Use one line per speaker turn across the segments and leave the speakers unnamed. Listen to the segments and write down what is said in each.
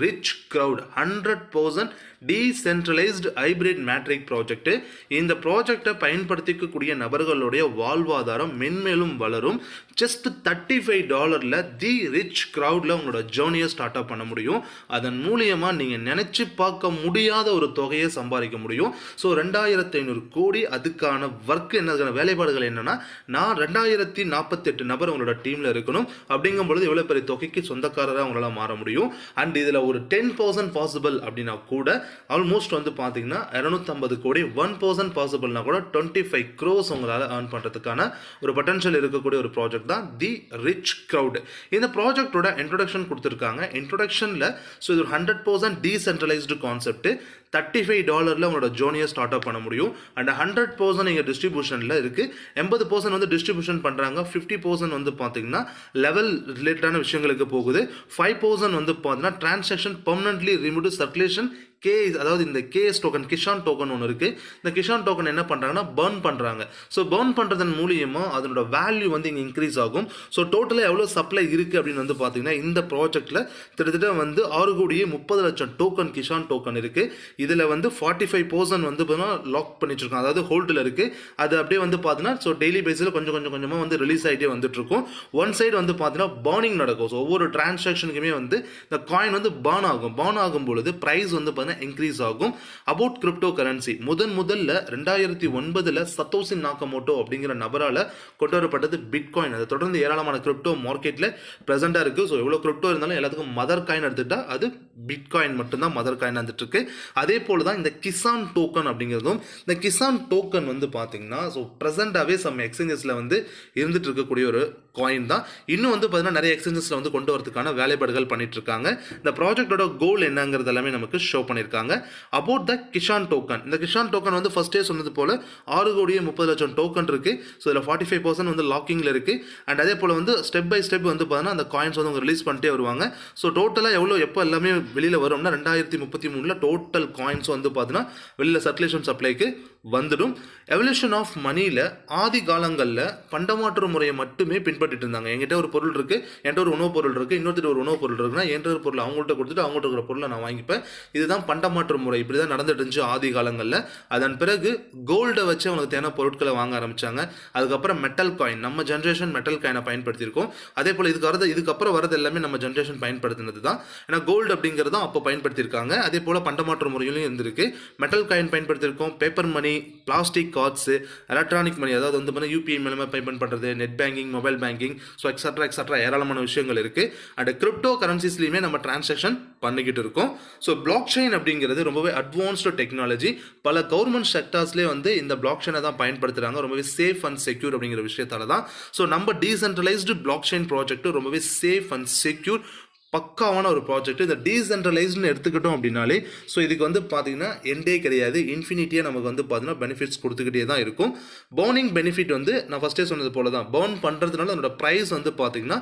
Rich crowd 100% decentralised hybrid metric project. இந்த ப்ராஜெக்டை பயன்படுத்திக்கக்கூடிய நபர்களுடைய வாழ்வாதாரம் மென்மேலும் வளரும். ஜஸ்ட் $35 தி ரிச் கிரவுடில் உங்களோட ஜேர்னியை ஸ்டார்ட் அப் பண்ண முடியும். அதன் மூலியமாக நீங்கள் நினச்சி பார்க்க முடியாத ஒரு தொகையை சம்பாதிக்க முடியும். ஸோ 2500 கோடி அதுக்கான ஒர்க் என்ன வேலைப்பாடுகள் என்னன்னா, நான் 2048 நபர் உங்களோட டீமில் இருக்கணும். அப்படிங்கும் பொழுது எவ்வளோ பெரிய தொகைக்கு சொந்தக்காரராக உங்களால் மாற முடியும். அண்ட் இதில் ஒரு 10% பாசிபிள் அப்படின்னா கூட ஆல்மோஸ்ட் வந்து பார்த்தீங்கன்னா 250 கோடி 1% பாசிபிள்னா கூட 25 crores உங்களால் ஏர்ன் பண்ணுறதுக்கான ஒரு பொட்டன்ஷியல் இருக்கக்கூடிய ஒரு ப்ராஜெக்ட் தான் தி ரிச் கிரவுட். இந்த ப்ராஜெக்டோட இன்ட்ரோடக்ஷன் கொடுத்துருக்காங்க. இன்ட்ரோடக்ஷனில் ஸோ இது 100% டீசென்ட்ரலைஸ்டு கான்செப்ட். $35 உங்களோட ஜோனியை ஸ்டார்ட் அப் பண்ண முடியும். அண்ட் 100% இங்கே டிஸ்ட்ரிபியூஷனில் இருக்குது. 80% வந்து டிஸ்ட்ரிபியூஷன் பண்ணுறாங்க. 50% வந்து பார்த்தீங்கன்னா லெவல் ரிலேட்டடான விஷயங்களுக்கு போகுது. 5% வந்து பார்த்தீங்கன்னா டிரான்சாக்ஷன் பெர்மனன்ட்லி ரிமூவ் சர்க்குலேஷன் அதாவது இந்த கேஎஸ் டோக்கன் கிஷான் டோக்கன் ஒன்று இருக்குது. இந்த கிஷான் டோக்கன் என்ன பண்ணுறாங்கன்னா பர்ன் பண்ணுறாங்க. ஸோ பர்ன் பண்ணுறதன் மூலியமாக அதனோட வேல்யூ வந்து இங்கே இன்க்ரீஸ் ஆகும். ஸோ டோட்டலாக எவ்வளோ சப்ளை இருக்குது அப்படின்னு வந்து பார்த்தீங்கன்னா இந்த ப்ராஜெக்டில் கிட்டத்தட்ட வந்து 6,30,00,000 டோக்கன் கிஷான் டோக்கன் இருக்குது. இதில் வந்து 45% வந்து பார்த்தீங்கன்னா லாக் பண்ணி வச்சிருக்காங்க, அதாவது ஹோல்டில் இருக்குது. அது அப்படியே வந்து பார்த்தீங்கன்னா ஸோ டெய்லி பேஸில் கொஞ்சம் கொஞ்சமாக வந்து ரிலீஸ் ஆகிட்டே வந்துட்டு இருக்கும். ஒன் சைடு வந்து பார்த்தீங்கன்னா பர்னிங் நடக்கும். ஸோ ஒவ்வொரு டிரான்சாக்ஷனுக்குமே வந்து இந்த காயின் வந்து பர்ன் ஆகும். பர்ன் ஆகும் பொழுது ப்ரைஸ் வந்து பார்த்தீங்கன்னா இன்க்ரீஸ் ஆகும். அபவுட் கிரிப்டோ கரன்சி முதல்ல 2009 சத்தோஷி நாகமோட்டோ அப்படிங்கிற நபரால் கொண்டு வரப்பட்டது பிட்காயின். அதை தொடர்ந்து ஏராளமான கிரிப்டோ மார்க்கெட்டில் ப்ரெசென்ட்டாக இருக்குது. ஸோ எவ்வளோ கிரிப்டோ இருந்தாலும் எல்லாத்துக்கும் மதர் காயின் எடுத்துட்டா அது பிட்காயின் மட்டும்தான் மதர் காயின் வந்துட்டு இருக்கு. அதே போல தான் இந்த கிசான் டோக்கன் அப்படிங்கிறதும். இந்த கிசான் டோக்கன் வந்து பார்த்தீங்கன்னா ஸோ ப்ரெசென்ட்டாகவே சம் எக்ஸ்சேஞ்சஸில் வந்து இருந்துட்டு இருக்கக்கூடிய ஒரு காயின் தான். இன்னும் வந்து பார்த்தீங்கன்னா நிறைய எக்ஸ்சேஞ்சஸில் வந்து கொண்டு வரதுக்கான வேலைப்பாடுகள் பண்ணிட்டு இருக்காங்க. இந்த ப்ராஜெக்டோட கோல் என்னங்கிறது எல்லாமே நமக்கு ஷோ பண்ணியிருக்காங்க. About the Kisan token. இந்த கிஷான் டோக்கன் வந்து ஃபர்ஸ்டே சொன்னது போல 6,30,00,000 டோக்கன் இருக்கு. ஸோ இதில் 45% வந்து லாக்கிங்கில் இருக்கு. அண்ட் அதே போல வந்து ஸ்டெப் பை ஸ்டெப் வந்து பார்த்தீங்கன்னா அந்த காயின்ஸ் வந்து அவங்க ரிலீஸ் பண்ணிட்டே வருவாங்க. ஸோ டோட்டலாக எப்போ எல்லாமே வெளியில் வரும்னா 2033 டோட்டல் காயின்ஸ் வந்து பார்த்தீங்கன்னா வெளியில் சர்க்குலேஷன் சப்ளைக்கு வந்துடும். எவல்யூஷன் ஆஃப் மணியில் ஆதி காலங்களில் பண்டமாற்று முறையை மட்டுமே பின்பற்றிட்டு இருந்தாங்க. என்கிட்ட ஒரு பொருள் இருக்குது, என்கிட்ட ஒரு உணவு பொருள் இருக்குது, இன்னொருத்தர் ஒரு உணவு பொருள் இருக்குன்னா என்ற ஒரு பொருள் அவங்கள்ட்ட கொடுத்துட்டு அவங்கள்ட்ட இருக்கிற பொருளை நான் வாங்கிப்பேன். இதுதான் பண்டமாற்று முறை. இப்படி தான் நடந்துட்டு இருந்துச்சு ஆதி காலங்களில். அதன் பிறகு கோல்டை வச்சு அவங்களுக்கு தேவையான பொருட்களை வாங்க ஆரம்பித்தாங்க. அதுக்கப்புறம் மெட்டல் காயின், நம்ம ஜென்ரேஷன் மெட்டல் காயினை பயன்படுத்தியிருக்கோம். அதே போல் இதுக்கப்புறம் வரது எல்லாமே நம்ம ஜென்ரேஷன் பயன்படுத்தினது தான். ஏன்னா கோல்டு அப்படிங்கிறது அப்போ பயன்படுத்தியிருக்காங்க. அதே போல் பண்டமாற்று முறையிலும் இருந்திருக்கு. மெட்டல் காயின் பயன்படுத்தியிருக்கோம். Paper money, plastic cards, electronic money, அதாவது வந்து பார்த்தீங்கன்னா யூபிஐ மூலமாக பேமெண்ட் பண்ணுறது, net banking, mobile banking, so extra ஏராளமான விஷயங்கள் இருக்குது. அண்ட் கிரிப்டோ கரன்சிஸ்லையுமே நம்ம டிரான்சாக்ஷன் பண்ணிக்கிட்டு இருக்கோம். ஸோ பிளாக் செயின் அப்படிங்கிறது ரொம்பவே அட்வான்ஸ்டு டெக்னாலஜி. பல கவர்மெண்ட் செக்டார்ஸ்லேயே வந்து இந்த பிளாக் செயினை தான் பயன்படுத்துகிறாங்க. ரொம்பவே சேஃப் அண்ட் செக்யூர் அப்படிங்கிற விஷயத்தால தான். ஸோ நம்ம டீசென்ட்ரலைஸ்டு பிளாக் செயின் ப்ராஜெக்ட் ரொம்பவே சேஃப் அண்ட் செக்யூர் பக்காவான ஒரு ப்ராஜெக்ட். இந்த டீசென்ட்ரலைஸ்டுன்னு எடுத்துக்கிட்டோம் அப்படின்னாலே ஸோ இதுக்கு வந்து பார்த்தீங்கன்னா எண்டே கிடையாது. இன்ஃபினிட்டியாக நமக்கு வந்து பார்த்தீங்கன்னா பெனிஃபிட்ஸ் கொடுத்துக்கிட்டே தான் இருக்கும். பர்னிங் பெனிஃபிட் வந்து நான் ஃபஸ்ட்டே சொன்னது போல தான். பர்ன் பண்ணுறதுனால அதோட ப்ரைஸ் வந்து பார்த்தீங்கன்னா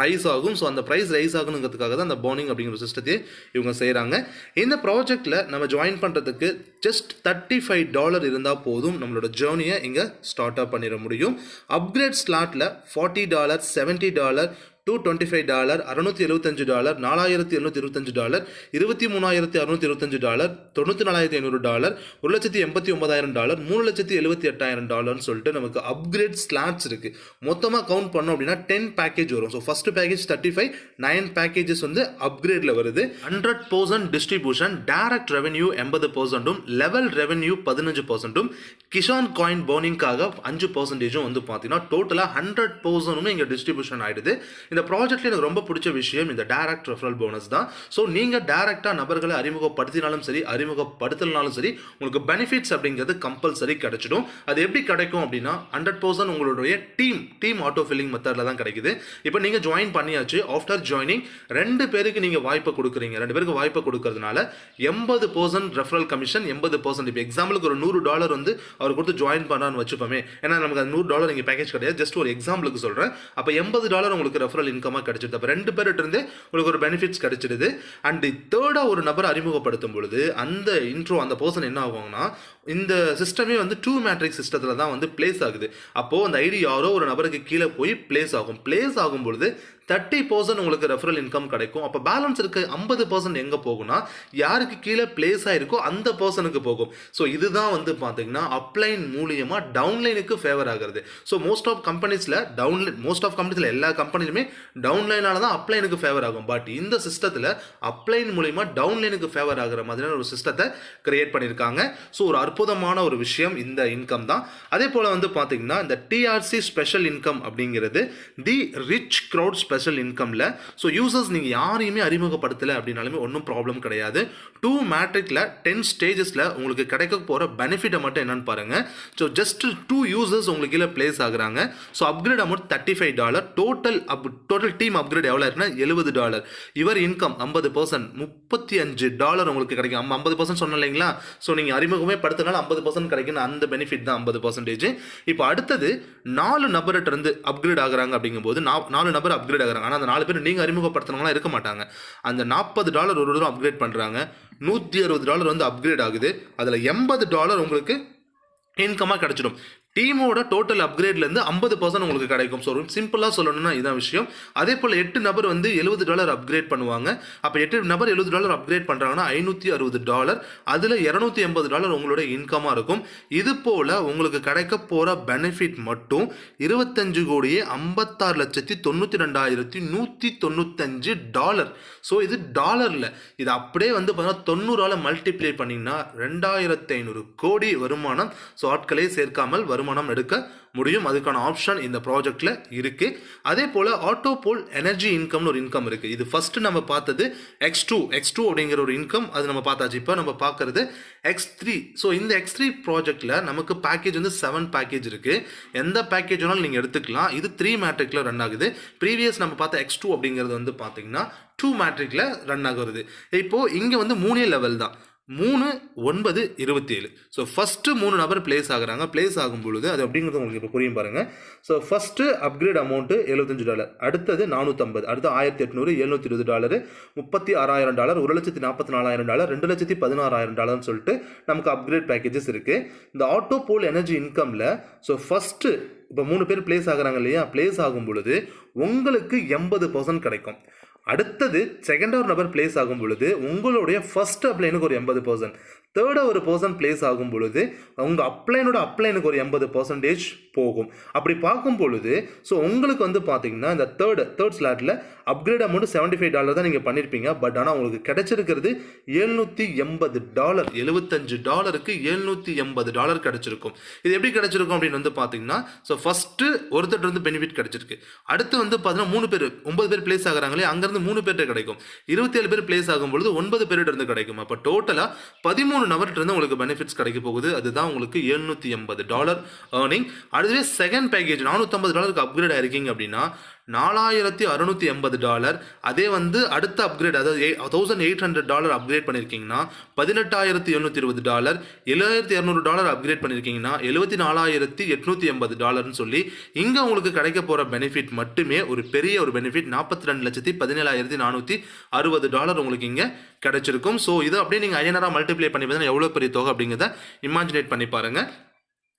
ரைஸ் ஆகும். ஸோ அந்த ப்ரைஸ் ரைஸ் ஆகணுங்கிறதுக்காக தான் அந்த பர்னிங் அப்படிங்கிற சிஸ்டத்தையே இவங்க செய்கிறாங்க. இந்த ப்ராஜெக்டில் நம்ம ஜாயின் பண்ணுறதுக்கு ஜஸ்ட் $35 இருந்தால் போதும் நம்மளோட ஜேர்னியை இங்கே ஸ்டார்ட் அப் பண்ணிட முடியும். அப்கிரேட் ஸ்லாட்டில் $40, $70, $225, $675, $4,725, $23,625, $94,500, $1,89,000, $3,78,000 சொல்லிட்டு நமக்கு அப்கிரேட் ஸ்லாட்ஸ் இருக்குது. மொத்தமாக கவுண்ட் பண்ணோம் அப்படின்னா 10 பேக்கேஜ் வரும். ஸோ ஃபர்ஸ்ட் பேக்கேஜ் 35, 9 பேக்கேஜஸ் வந்து அப்கிரேடில் வருது. 100% distribution, direct revenue 80%, level revenue 15%, Kisan coin பர்னிங்காக 5% வந்து பார்த்தீங்கன்னா டோட்டலாக 100% இங்கே டிஸ்ட்ரிபியூஷன் ஆகிடுது. இந்த ப்ராஜெக்ட்ல எனக்கு ரொம்ப பிடிச்ச விஷயம் இந்த டைரக்ட் ரெஃபரல் போனஸ் தான். ஸோ நீங்கள் டைரக்டாக நபர்களை அறிமுகப்படுத்தினாலும் சரி அறிமுகப்படுத்தினாலும் சரி உங்களுக்கு பெனிஃபிட்ஸ் அப்படிங்கிறது கம்பல்சரி கிடைச்சிடும். அது எப்படி கிடைக்கும் அப்படின்னா 100% உங்களுடைய டீம் ஆட்டோ ஃபில்லிங் மெத்தடில் தான் கிடைக்குது. இப்போ நீங்கள் ஜாயின் பண்ணியாச்சு. ஆஃப்டர் ஜாயினிங் 2 பேருக்கு நீங்கள் வாய்ப்பை கொடுக்குறீங்க. 2 பேருக்கு வாய்ப்பை கொடுக்கறதுனால 80% ரெஃபரல் கமிஷன் 80%. இப்போ எக்ஸாம்பிளுக்கு ஒரு $100 வந்து அவர் கொடுத்து ஜாயின் பண்ணான்னு வச்சுப்போமே. ஏன்னா நமக்கு அந்த $100 இங்கே பேக்கேஜ் கிடையாது. ஜஸ்ட் ஒரு எக்ஸாம்பிளுக்கு சொல்கிறேன். அப்போ $80 உங்களுக்கு ரெஃபரல் இன்கமாக கிடைச்சிடுது. அப்போ 2 பேர்கிட்ட இருந்து உங்களுக்கு ஒரு பெனிஃபிட்ஸ் கிடைச்சிடுது. அண்ட் தேர்டாக ஒரு நபரை அறிமுகப்படுத்தும் பொழுது அந்த இன்ட்ரோ அந்த பர்சன் என்ன ஆகுங்கன்னா இந்த சிஸ்டமே வந்து 2 மேட்ரிக்ஸ் சிஸ்டத்தில் தான் வந்து பிளேஸ் ஆகுது. அப்போது அந்த ஐடி யாரோ ஒரு நபருக்கு கீழே போய் பிளேஸ் ஆகும். பிளேஸ் ஆகும்பொழுது 30% உங்களுக்கு ரெஃபரல் இன்கம் கிடைக்கும். அப்போ பேலன்ஸ் இருக்க 50% எங்கே போகும்னா யாருக்கு கீழே பிளேஸ் ஆகிருக்கோ அந்த பர்சனுக்கு போகும். ஸோ இதுதான் வந்து பார்த்தீங்கன்னா அப்ளைன் மூலியமாக டவுன்லைனுக்கு ஃபேவர் ஆகிறது. ஸோ மோஸ்ட் ஆஃப் கம்பெனிஸில் எல்லா கம்பெனிலுமே டவுன்லைனால தான் அப்ளைனுக்கு ஃபேவர் ஆகும். பட் இந்த சிஸ்டத்தில் அப்ளைன் மூலியமாக டவுன்லைனுக்கு ஃபேவர் ஆகிற மாதிரியான ஒரு சிஸ்டத்தை கிரியேட் பண்ணியிருக்காங்க. ஸோ ஒரு அற்புதமான ஒரு விஷயம் இந்த இன்கம் தான். அதே போல் வந்து பார்த்தீங்கன்னா இந்த டிஆர்சி ஸ்பெஷல் இன்கம் அப்படிங்கிறது தி ரிச் க்ரௌட் ஸ்பெஷல் இன்கம்ல ஸோ யூசர்ஸ் நீங்கள் யாரையுமே அறிமுகப்படுத்தலை அப்படின்னாலுமே ஒன்றும் ப்ராப்ளம் கிடையாது. 2 மேட்ரிக்ல 10 ஸ்டேஜஸில் உங்களுக்கு கிடைக்க போகிற பெனிஃபிட்டை மட்டும் என்னன்னு பாருங்க. ஸோ ஜஸ்ட் 2 யூசர்ஸ் உங்களுக்கு கீழே பிளேஸ் ஆகுறாங்க. So upgrade amount $35. Total team upgrade எவ்வளோ இருக்குன்னா $70. இவர் இன்கம் 50% $35 உங்களுக்கு கிடைக்கும். 50% சொன்ன இல்லைங்களா? ஸோ நீங்கள் அறிமுகமே படுத்தினால 50% கிடைக்கும். அந்த பெனிஃபிட் தான் 50%. இப்போ அடுத்தது 4 நபர்கிட்ட இருந்து அப்கிரேட் ஆகுறாங்க. அப்படிங்கும்போது 4 நபர் அப்கிரேட் ஆகுறாங்க. ஆனால் அந்த 4 பேர் நீங்கள் அறிமுகப்படுத்தினவங்களாம் இருக்க மாட்டாங்க. அந்த $40 ஒரு தூரம் அப்கிரேட் பண்ணுறாங்க. $160 வந்து அப்கிரேட் ஆகுது. அதில் $80 உங்களுக்கு இன்கமாக கிடைச்சிடும். டீமோட டோட்டல் அப்கிரேட்லேருந்து 50% உங்களுக்கு கிடைக்கும். ஸோ சிம்பிளாக சொல்லணும்னா இதான் விஷயம். அதே போல் 8 நபர் வந்து $70 அப்கிரேட் பண்ணுவாங்க. அப்போ 8 நபர் $70 அப்கிரேட் பண்ணுறாங்கன்னா $560. அதில் $280 உங்களோட இன்கமாக இருக்கும். இது போல் உங்களுக்கு கிடைக்க போகிற பெனிஃபிட் மட்டும் 25,56,92,195. ஸோ இது டாலரில். இது அப்படியே வந்து பார்த்தீங்கன்னா 90ஆல் மல்டிப்ளை பண்ணிங்கன்னா 2,500 கோடி வருமானம். ஸோ ஆட்களே சேர்க்காமல் வருமானம் எடுக்க முடியும். அதுக்கான ஆப்ஷன் இந்த ப்ராஜெக்ட்ல இருக்கு. அதே போல ஆட்டோபோல் எனர்ஜி இன்கம்னு ஒரு இன்கம் இருக்கு. இது ஃபர்ஸ்ட் நம்ம பார்த்தது X2 அப்படிங்கிற ஒரு இன்கம், அது நம்ம பார்த்தாச்சு. இப்போ நம்ம பார்க்கறது X3. ஸோ இந்த X3 ப்ராஜெக்ட்ல நமக்கு பேக்கேஜ் வந்து 7 பேக்கேஜ் இருக்கு. எந்த பேக்கேஜ் வேணாலும் நீங்க எடுத்துக்கலாம். இது 3 மேட்ரிக்ல ரன் ஆகுது. ப்ரீவியஸ் நம்ம பார்த்த X2 அப்படிங்கிறது வந்து பார்த்தீங்கன்னா 2 மேட்ரிக்ல ரன் ஆகுறது. இப்போ இங்க வந்து 3 லெவல் தான். 3, 9, 27. ஸோ ஃபஸ்ட்டு 3 நபர் பிளேஸ் ஆகுறாங்க. பிளேஸ் ஆகும் பொழுது அது அப்படிங்கிறது உங்களுக்கு இப்போ புரியும் பாருங்கள். So first upgrade amount $75. அடுத்தது 450. அடுத்து 1800, $720, $36,000, $1,44,000, $2,16,000 சொல்லிட்டு நமக்கு அப்கிரேட் பேக்கேஜஸ் இருக்குது. இந்த ஆட்டோ போல் எனர்ஜி இன்கமில் ஸோ ஃபஸ்ட்டு இப்போ 3 பேர் பிளேஸ் ஆகுறாங்க இல்லையா? பிளேஸ் ஆகும் பொழுது உங்களுக்கு 80% கிடைக்கும். அடுத்தது செகண்டாவது நபர் பிளேஸ் ஆகும் பொழுது உங்களுடைய ஃபர்ஸ்ட் அப்ளைனுக்கு ஒரு 80%, தேர்டாக ஒரு பர்சன் பிளேஸ் ஆகும் பொழுது உங்கள் அப்ளைனுக்கு ஒரு 80% போகும். அப்படி பார்க்கும் பொழுது ஸோ உங்களுக்கு வந்து பார்த்தீங்கன்னா இந்த தேர்ட் ஸ்லாட்டில் அப்கிரேட் அமௌண்ட் $75 தான் நீங்கள் பண்ணியிருப்பீங்க. பட் ஆனால் உங்களுக்கு கிடைச்சிருக்கிறது $780. $75க்கு $780 கிடைச்சிருக்கும். இது எப்படி கிடைச்சிருக்கும் அப்படின்னு வந்து பார்த்தீங்கன்னா ஸோ ஃபஸ்ட்டு ஒருத்தர் வந்து பெனிஃபிட் கிடைச்சிருக்கு. அடுத்து வந்து பார்த்தீங்கன்னா 3 பேர் 9 பேர் பிளேஸ் ஆகிறாங்களே, அங்கேருந்து 3 பேர்கிட்ட கிடைக்கும். 27 பேர் பிளேஸ் ஆகும் பொழுது 9 பேர்கிட்ட இருந்து கிடைக்கும். அப்போ டோட்டலாக 13 நபர்கிட்ட இருந்து உங்களுக்கு பெனிஃபிட்ஸ் கிடைக்க போகுது. அதுதான் உங்களுக்கு $780 ஏர்னிங். அதுவே செகண்ட் பேக்கேஜ் $450 அப்கிரேட் ஆயிருக்கீங்க அப்படின்னா $4,680. அதே வந்து அடுத்த அப்கிரேட் அதாவது $1,800 அப்கிரேட் பண்ணியிருக்கீங்கன்னா $18,720, $7,200 அப்கிரேட் பண்ணியிருக்கீங்கன்னா $74,880 சொல்லி இங்கே உங்களுக்கு கிடைக்க போகிற பெனிஃபிட் மட்டுமே ஒரு பெரிய ஒரு பெனிஃபிட் $42,17,460 உங்களுக்கு இங்கே கிடைச்சிருக்கும். ஸோ இது அப்படியே நீங்கள் ஐஎன்ஆராக மல்டிப்ளை பண்ணி பார்த்தீங்கன்னா எவ்வளோ பெரிய தொகை அப்படிங்கிறத இமேஜினேட் பண்ணி பாருங்கள்.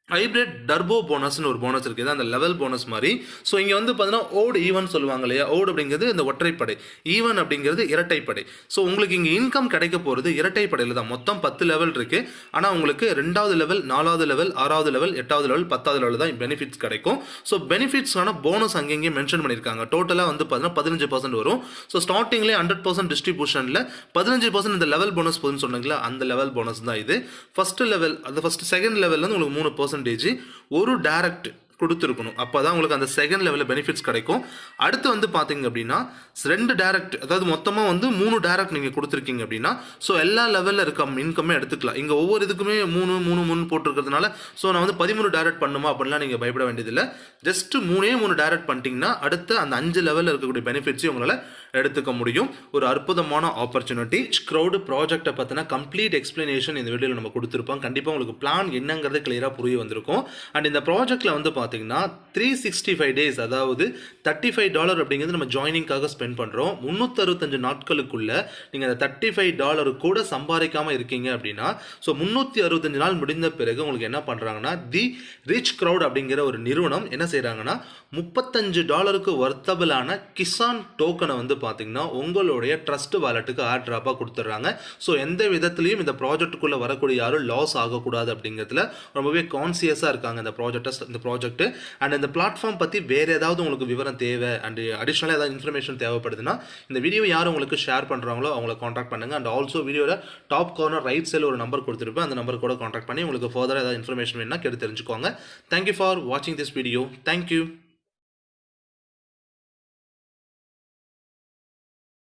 ஹைப்ரிட் டர்போ போனஸ்னு ஒரு போனஸ் இருக்குது, அந்த லெவல் போனஸ் மாதிரி. ஸோ இங்கே வந்து பார்த்தீங்கன்னா ஓடு ஈவன் சொல்லுவாங்க இல்லையா? ஓடு அப்படிங்கிறது இந்த ஒற்றைப்படை, ஈவன் அப்படிங்கிறது இரட்டைப்படை. ஸோ உங்களுக்கு இங்கே இன்கம் கிடைக்க போகிறது இரட்டைப்படையில் தான். மொத்தம் 10 லெவல் இருக்குது. ஆனால் உங்களுக்கு 2வது லெவல், 4வது லெவல், 6வது லெவல், 8வது லெவல், 10வது லெவல் தான் பெனிஃபிட்ஸ் கிடைக்கும். ஸோ பெனிஃபிட்ஸான போனஸ் அங்கேயே மென்ஷன் பண்ணியிருக்காங்க. டோட்டலாக வந்து பார்த்தீங்கன்னா 15% வரும். ஸோ ஸ்டார்டிங்லேயே 100% டிஸ்ட்ரிபியூஷனில் 15% இந்த லெவல் போனஸ் போதுன்னு சொன்னாங்களா, அந்த லெவல் போனஸ் தான் இது. ஃபஸ்ட்டு லெவல் அது செகண்ட் லெவலில் வந்து உங்களுக்கு 3% ஒரு டைரக்ட் கொடுத்துருக்கணும். அப்போ தான் உங்களுக்கு அந்த செகண்ட் லெவலில் பெனிஃபிட்ஸ் கிடைக்கும். அடுத்து வந்து பார்த்தீங்க அப்படின்னா 2 டைரக்ட், அதாவது மொத்தமாக வந்து 3 டைரக்ட் நீங்கள் கொடுத்துருக்கீங்க அப்படின்னா ஸோ எல்லா லெவலில் இருக்க இன்கமே எடுத்துக்கலாம். இங்கே ஒவ்வொரு இதுக்குமே 3 போட்டிருக்கிறதுனால ஸோ நான் வந்து 13 டைரக்ட் பண்ணுமா அப்படின்லாம் நீங்கள் பயப்பட வேண்டியதில்லை. ஜஸ்ட் 3 டைரக்ட் பண்ணிட்டீங்கன்னா அடுத்து அந்த 5 லெவலில் இருக்கக்கூடிய பெனிஃபிட்ஸையும் உங்களால் எடுத்துக்க முடியும். ஒரு அற்புதமான ஆப்பர்ச்சுனிட்டி. க்ரௌட் ப்ராஜெக்ட்டை பற்றின கம்ப்ளீட் எக்ஸ்பிளனேஷன் இந்த வீடியோவில் நம்ம கொடுத்துருப்போம். கண்டிப்பாக உங்களுக்கு பிளான் என்னங்கிறது கிளியராக புரிய வந்திருக்கும். அண்ட் இந்த ப்ராஜெக்ட்டில் வந்து பார்த்தீங்கன்னா 365 டேஸ், அதாவது $35 அப்படிங்கிறது நம்ம ஜாயினிங்காக ஸ்பெண்ட் பண்ணுறோம். 365 நாட்களுக்குள்ள நீங்கள் அந்த $35 கூட சம்பாதிக்காமல் இருக்கீங்க அப்படின்னா, ஸோ 365 நாள் முடிந்த பிறகு உங்களுக்கு என்ன பண்ணுறாங்கன்னா, தி ரிச் க்ரௌட் அப்படிங்கிற ஒரு நிறுவனம் என்ன செய்கிறாங்கன்னா, $35 வர்த்தபிளான கிசான் டோக்கனை வந்து பார்த்தீங்கன்னா உங்களுடைய ட்ரஸ்ட் வாலெட்டுக்கு ஏர் ட்ராப்பாக கொடுத்துட்றாங்க. ஸோ எந்த விதத்துலையும் இந்த ப்ராஜெக்ட்டுக்குள்ளே வரக்கூடிய யாரும் லாஸ் ஆகக்கூடாது அப்படிங்கிறதுல ரொம்பவே கான்சியஸாக இருக்காங்க இந்த ப்ராஜெக்ட். அண்ட் இந்த பிளாட்ஃபார்ம் பற்றி வேறு ஏதாவது உங்களுக்கு விவரம் தேவை அண்ட் அடிஷ்னலாக ஏதாவது இன்ஃபர்மேஷன் தேவைப்படுதுன்னா இந்த வீடியோ யார் உங்களுக்கு ஷேர் பண்ணுறாங்களோ அவங்கள காண்டாக்ட் பண்ணுங்கள். அண்ட் ஆல்சோ வீடியோவில் டாப் கார்னர் ரைட் சைடில் ஒரு நம்பர் கொடுத்துருப்பேன். அந்த நம்பர் கூட காண்டாக்ட் பண்ணி உங்களுக்கு ஃபர்தராக ஏதாவது இன்ஃபர்மேஷன் வேணும்னா கேட்டு தெரிஞ்சுக்கோங்க. தேங்க்யூ ஃபார் வாட்சிங் திஸ் வீடியோ. தேங்க்யூ.